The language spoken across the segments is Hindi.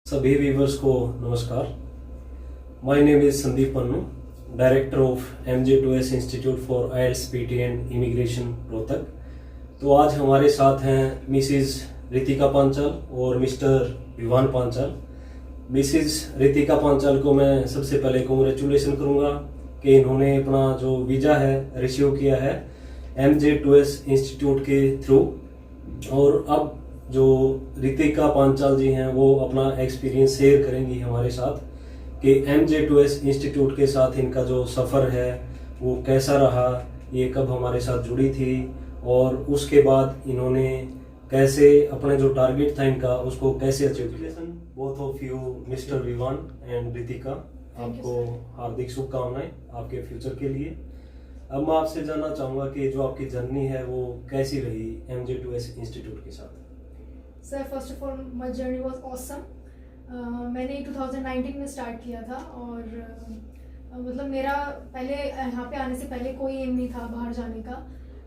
सभी व्यूवर्स को नमस्कार। My name is Sandeep Pannu, director of MJ2S institute for IELTS PT and immigration Rohtak. तो आज हमारे साथ हैं मिसिज रितिका पांचाल और मिस्टर विवान पांचाल। मिसिज रितिका पांचाल को मैं सबसे पहले कॉन्ग्रेचुलेशन करूंगा कि इन्होंने अपना जो वीज़ा है रिसीव किया है MJ2S इंस्टीट्यूट के थ्रू। और अब जो रितिका पांचाल जी हैं वो अपना एक्सपीरियंस शेयर करेंगी हमारे साथ कि MJ2S इंस्टीट्यूट के साथ इनका जो सफ़र है वो कैसा रहा, ये कब हमारे साथ जुड़ी थी और उसके बाद इन्होंने कैसे अपने जो टारगेट था इनका उसको कैसे अचीव किया। Both of you mister Vivaan and Ritika, आपको हार्दिक शुभकामनाएं आपके फ्यूचर के लिए। अब मैं आपसे जानना चाहूँगा कि जो आपकी जर्नी है वो कैसी रही MJ2S इंस्टीट्यूट के साथ। Sir first of all my journey was awesome. मैंने 2019 में स्टार्ट किया था और मतलब मेरा पहले यहाँ पे आने से पहले कोई एम नहीं था बाहर जाने का,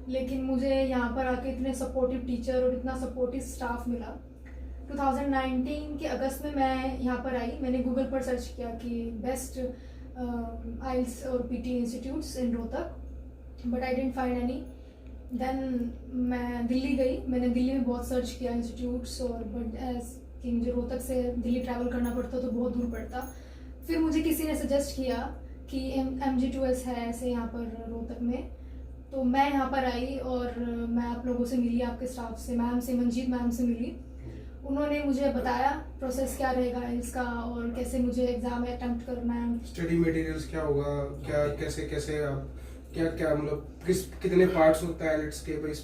लेकिन मुझे यहाँ पर आके इतने सपोर्टिव टीचर और इतना सपोर्टिव स्टाफ मिला। 2019 के अगस्त में मैं यहाँ पर आई। मैंने गूगल पर सर्च किया कि बेस्ट IELTS और PT institutes in Rohtak, but I didn't find any. Then मैं दिल्ली गई। मैंने दिल्ली में बहुत सर्च किया इंस्टीट्यूट्स और बट एज कि मुझे रोहतक से दिल्ली ट्रैवल करना पड़ता तो बहुत दूर पड़ता। फिर मुझे किसी ने सजेस्ट किया कि MJ2S है ऐसे यहाँ पर रोहतक में, तो मैं यहाँ पर आई और मैं आप लोगों से मिली, आपके स्टाफ से, मैम से, मंजीत मैम से मिली। उन्होंने मुझे बताया प्रोसेस क्या रहेगा इसका और कैसे मुझे एग्जाम अटेम्प्ट करना है, स्टडी मटेरियल्स क्या होगा, क्या कैसे कैसे आप क्या क्या मतलब कितने पार्ट्स होता है IELTS के, भाई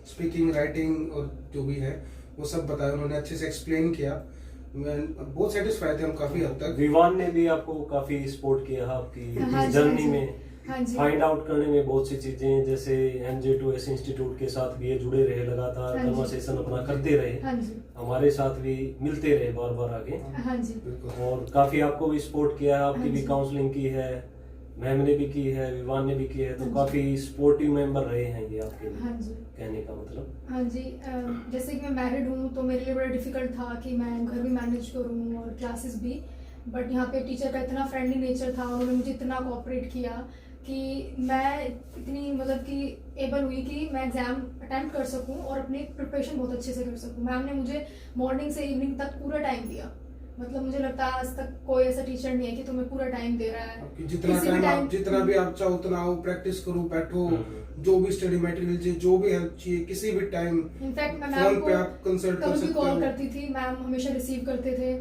स्पीकिंग राइटिंग और जो भी है वो सब बताया। उन्होंने अच्छे से एक्सप्लेन किया। मैं बहुत सेटिस्फाई थे हम काफी हद तक। विवान ने भी आपको काफी सपोर्ट किया आपकी हाँ इस जी, जर्नी हाँ में जी। फाइंड आउट करने में बहुत सी चीजें, जैसे MJ2S इंस्टीट्यूट के साथ भी ये जुड़े रहे, लगातार हाँ जी। कन्वर्सेशन अपना करते रहे, हाँ जी, हमारे साथ भी मिलते रहे बार बार आगे, हाँ जी, बिल्कुल। और काफी आपको भी सपोर्ट किया है। आपकी हाँ भी जी। काउंसलिंग की है, मैम ने भी की है, विवान ने भी की है, तो हाँ जी। काफी सपोर्टिव मेंबर रहे हैं ये आपके लिए। हाँ जी, कहने का मतलब हाँ जी। जैसे कि मैं मैरिड हूँ तो मेरे लिए बड़ा डिफिकल्ट था कि मैं घर भी मैनेज करूँ और क्लासेस भी, बट यहाँ पे टीचर का इतना फ्रेंडली नेचर था, उन्होंने मुझे इतना कोऑपरेट किया कि मैं इतनी मतलब कि एबल हुई कि मैं एग्ज़ाम अटैम्प्ट कर सकूँ और अपनी प्रिपरेशन बहुत अच्छे से कर सकूँ। मैम ने मुझे मॉर्निंग से इवनिंग तक पूरा टाइम दिया। मतलब मुझे लगता है आज तक कोई ऐसा टीचर नहीं है कि तुम्हें पूरा टाइम दे रहा है। आपकी जितना भी आप चाहो उतना आओ, प्रैक्टिस करो, बैठो, जो भी स्टडी मटेरियल चाहिए, जो भी हेल्प चाहिए, किसी भी टाइम इनफैक्ट मैं फोन मैम पे आप कंसल्ट कर कभी भी सकते कॉल हो। करती थी, मैम हमेशा रिसीव करते थे।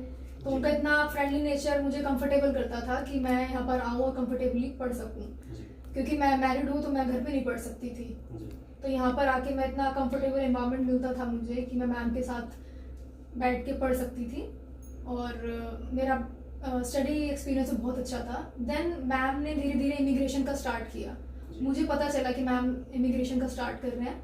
तो उनका इतना फ्रेंडली नेचर मुझे कंफर्टेबल करता था कि मैं यहाँ पर आऊँ और कंफर्टेबली पढ़ सकूँ, क्योंकि मैं मैरिड हूँ तो मैं घर पे नहीं पढ़ सकती थी। तो यहाँ पर आके मैं इतना कंफर्टेबल एनवायरनमेंट मिलता था मुझे कि मैं मैम के साथ बैठ के पढ़ सकती थी और मेरा स्टडी एक्सपीरियंस बहुत अच्छा था। देन मैम ने धीरे धीरे इमिग्रेशन का स्टार्ट किया। मुझे पता चला कि मैम इमिग्रेशन का स्टार्ट कर रहे हैं।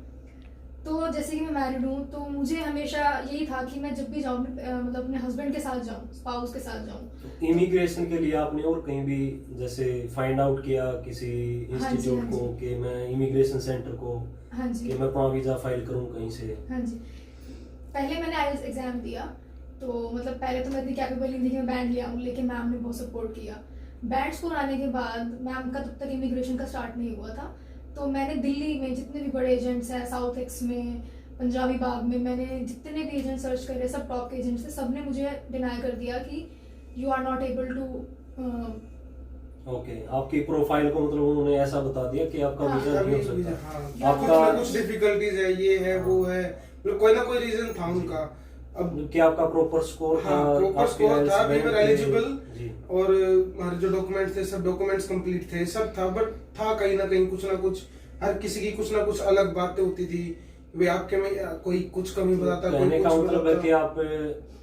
तो जैसे कि मैं मैरिड हूँ तो मुझे हमेशा यही था कि मैं जब भी जाऊँ मतलब अपने हस्बैंड के साथ जाऊँ, स्पाउस के साथ जाऊँ। इमिग्रेशन के लिए आपने और कहीं भी जैसे फाइंड आउट किया किसी इंस्टीट्यूट हाँ को जी। कि मैं इमिग्रेशन सेंटर को हाँ जी, कि मैं अपना वीजा फाइल करूं कहीं से। हाँ जी। पहले मैंने IELTS एग्जाम दिया तो मतलब पहले तो मैं इतनी कैपेबल नहीं थी कि मैं बैंड ले आऊँ, लेकिन मैम ने बहुत सपोर्ट किया। बैंड स्कोर आने के बाद मैम का तब तक इमिग्रेशन का स्टार्ट नहीं हुआ था, तो मैंने दिल्ली में जितने भी बड़े एजेंट्स हैं, साउथ एक्स में, पंजाबी बाग में, मैंने जितने भी एजेंट सर्च करे, सब टॉप के एजेंट्स थे, सब ने मुझे डिनाई कर दिया कि you are not able to. Okay, आपकी प्रोफाइल को मतलब उन्होंने ऐसा बता दिया कि आपका हाँ, वीजा नहीं हो हाँ, सकता। आपका कुछ डिफिकल्टीज है, ये है वो है, मतलब कोई ना कोई रीजन था उनका। अब क्या आपका प्रॉपर स्कोर था? हाँ, प्रॉपर स्कोर था, वी वर एलिजिबल जी। और हमारे जो डॉक्यूमेंट्स थे सब डॉक्यूमेंट्स कंप्लीट थे, सब था, बट था कहीं ना कहीं कुछ ना कुछ, हर किसी की कुछ ना कुछ अलग बातें होती थी। वे आपके में कोई कुछ कमी बताता, कोई कहने कुछ का मतलब है बताता। कि आप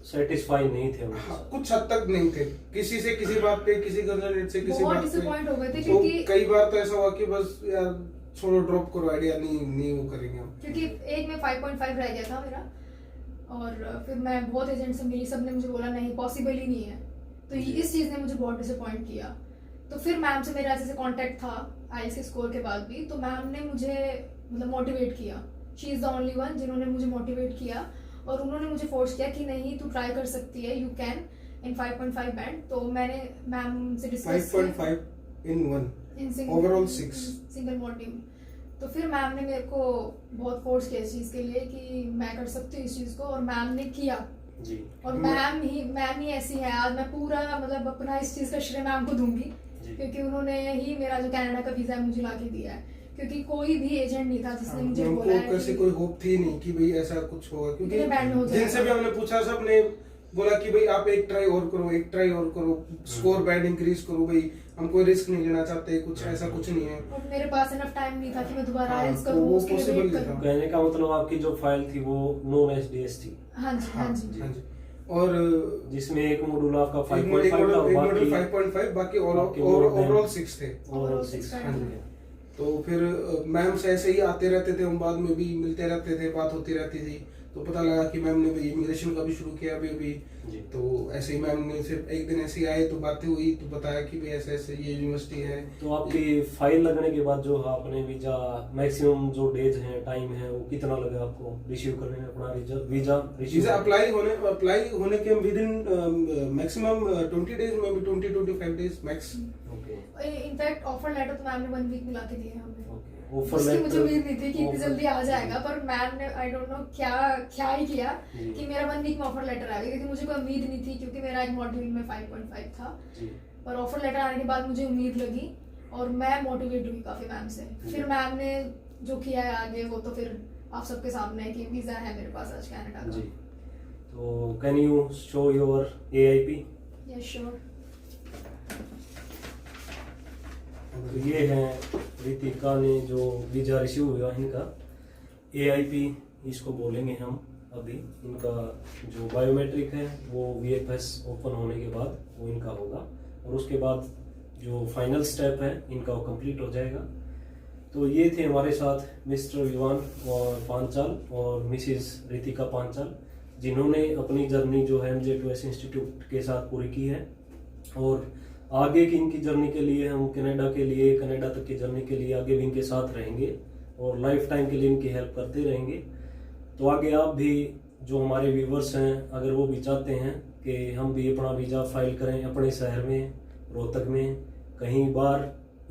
सेटिस्फाई नहीं थे उनके हाँ, साथ। कुछ हद तक नहीं थे, किसी से किसी बात पे, किसी कंसल्टेंट से किसी बहुत बात डिसअपॉइंट हो गए थे पे। तो क्योंकि कई बार तो ऐसा हुआ कि बस यार छोड़ो, ड्रॉप करो, आइडिया नहीं वो करेंगे हम। क्योंकि एक में 5.5 रह गया था मेरा और फिर मैं बहुत एजेंट से मिली, सब ने मुझे बोला नहीं पॉसिबल ही नहीं है। तो इस चीज़ ने मुझे बहुत डिसअपॉइंट किया। तो फिर मैम से मेरा ऐसे कांटेक्ट था IELTS के स्कोर के बाद भी, तो मैम ने मुझे मतलब मोटिवेट किया। She is the only one जिन्होंने मुझे मोटिवेट किया और उन्होंने मुझे फोर्स किया कि नहीं तू ट्राई कर सकती है, यू कैन इन 5.5 बैंड। तो मैंने मैम से discuss 5.5 in one in overall 6 single module. तो फिर मैम ने मेरे को बहुत फोर्स किया इस चीज़ के लिए कि मैं कर सकती हूँ इस चीज़ को, और मैम ने किया जी। और मैम ही ऐसी है आज मैं पूरा मतलब अपना इस चीज़ का श्रेय मैम को दूंगी, क्योंकि उन्होंने ही मेरा जो कनाडा का वीज़ा है मुझे ला के दिया है, क्योंकि कोई भी एजेंट नहीं था जिसने मुझे बोला है कैसे कोई होप थी नहीं कि भाई ऐसा कुछ होगा, बैंड हो क्योंकि जिनसे भी हमने पूछा सब ने बोला कि भाई आप एक ट्राई और करो, स्कोर बैंड इंक्रीज करो, भाई हम कोई रिस्क नहीं लेना चाहते, कुछ ऐसा कुछ नहीं है। और मेरे पास इनफ टाइम नहीं था कि मैं दोबारा आइल्स तो करूं, वो उसके लिए possible वेट नहीं करूं। था। कहने का मतलब आपकी जो फाइल थी वो नॉन एचडीएस थी। हाँ जी, हाँ जी। हाँ जी। और जिसमें एक मॉड्यूल आपका एक मॉड्यूल 5.5 बाकी ओवरऑल 6 थे। ओवरऑल 6। हाँ जी। तो फिर मैम से ऐसे ही आते रहते थे हम, बाद में भी मिलते रहते थे, बात होती रहती थी। तो पता लगा कि मैम ने भी इमिग्रेशन का भी शुरू किया अभी। तो ऐसे ही मैम ने सिर्फ एक दिन ऐसे ही आए तो बातें हुई, तो बताया कि भाई ऐसे ऐसे ये यूनिवर्सिटी है। तो आपकी फाइल लगने के बाद जो आपने वीजा मैक्सिमम जो डेज है, टाइम है, वो कितना लगा आपको रिसीव करने में अपना वीजा अप्लाई होने के विद इन मैक्सिमम 20 डेज में भी 20-25 days max. In fact offer letter तो मैम ने 1 वीक में ला के दिया है हमें। ऑफर उसकी लेटर मुझे उम्मीद नहीं थी कि इतनी जल्दी आ जाएगा, पर मैम ने आई डोंट नो क्या ही किया कि मेरा 1 वीक में ऑफर लेटर आ गया, क्योंकि मुझे कोई उम्मीद नहीं थी, क्योंकि मेरा एक मॉड्यूल में 5.5 था। पर ऑफर लेटर आने के बाद मुझे उम्मीद लगी और मैं मोटिवेट हुई काफी मैम से। फिर मैम ने जो किया है आगे वो तो फिर आप सबके सामने है कि वीजा है मेरे पास आज कनाडा का। तो can you show your AIP? Yes sure. तो ये है रितिका ने जो वीजा रिसीव हुआ इनका AIP इसको बोलेंगे हम। अभी इनका जो बायोमेट्रिक है वो VFS ओपन होने के बाद वो इनका होगा, और उसके बाद जो फाइनल स्टेप है इनका वो कंप्लीट हो जाएगा। तो ये थे हमारे साथ मिस्टर विवान और पांचाल और मिसिज रितिका पांचाल, जिन्होंने अपनी जर्नी जो है MJ2S इंस्टीट्यूट के साथ पूरी की है। और आगे की इनकी जर्नी के लिए हम कनाडा तक की जर्नी के लिए आगे भी इनके साथ रहेंगे और लाइफ टाइम के लिए इनकी हेल्प करते रहेंगे। तो आगे आप भी जो हमारे व्यूवर्स हैं, अगर वो भी चाहते हैं कि हम भी अपना वीज़ा फाइल करें अपने शहर में, रोहतक में, कहीं बाहर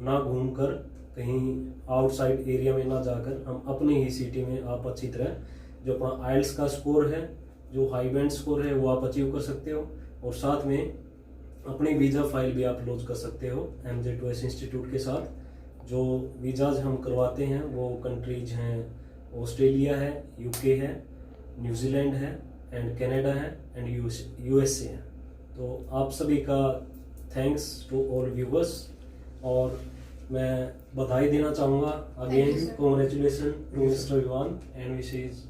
ना घूमकर, कहीं आउटसाइड एरिया में ना जाकर, हम अपनी ही सिटी में आप अच्छी तरह जो अपना आइल्स का स्कोर है, जो हाई बैंड स्कोर है, वो आप अचीव कर सकते हो। और साथ में अपनी वीज़ा फाइल भी आप लॉन्च कर सकते हो MJ2S इंस्टीट्यूट के साथ। जो वीज़ाज हम करवाते हैं वो कंट्रीज हैं ऑस्ट्रेलिया है, UK है, न्यूजीलैंड है एंड कनाडा है एंड USA है। तो आप सभी का थैंक्स टू ऑल व्यूवर्स, और मैं बधाई देना चाहूँगा again, congratulation to mister Vivaan and Mrs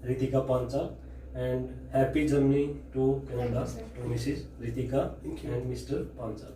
Ritika Panchal, and happy journey to Canada to Mrs. Ritika and Mr. Panchal.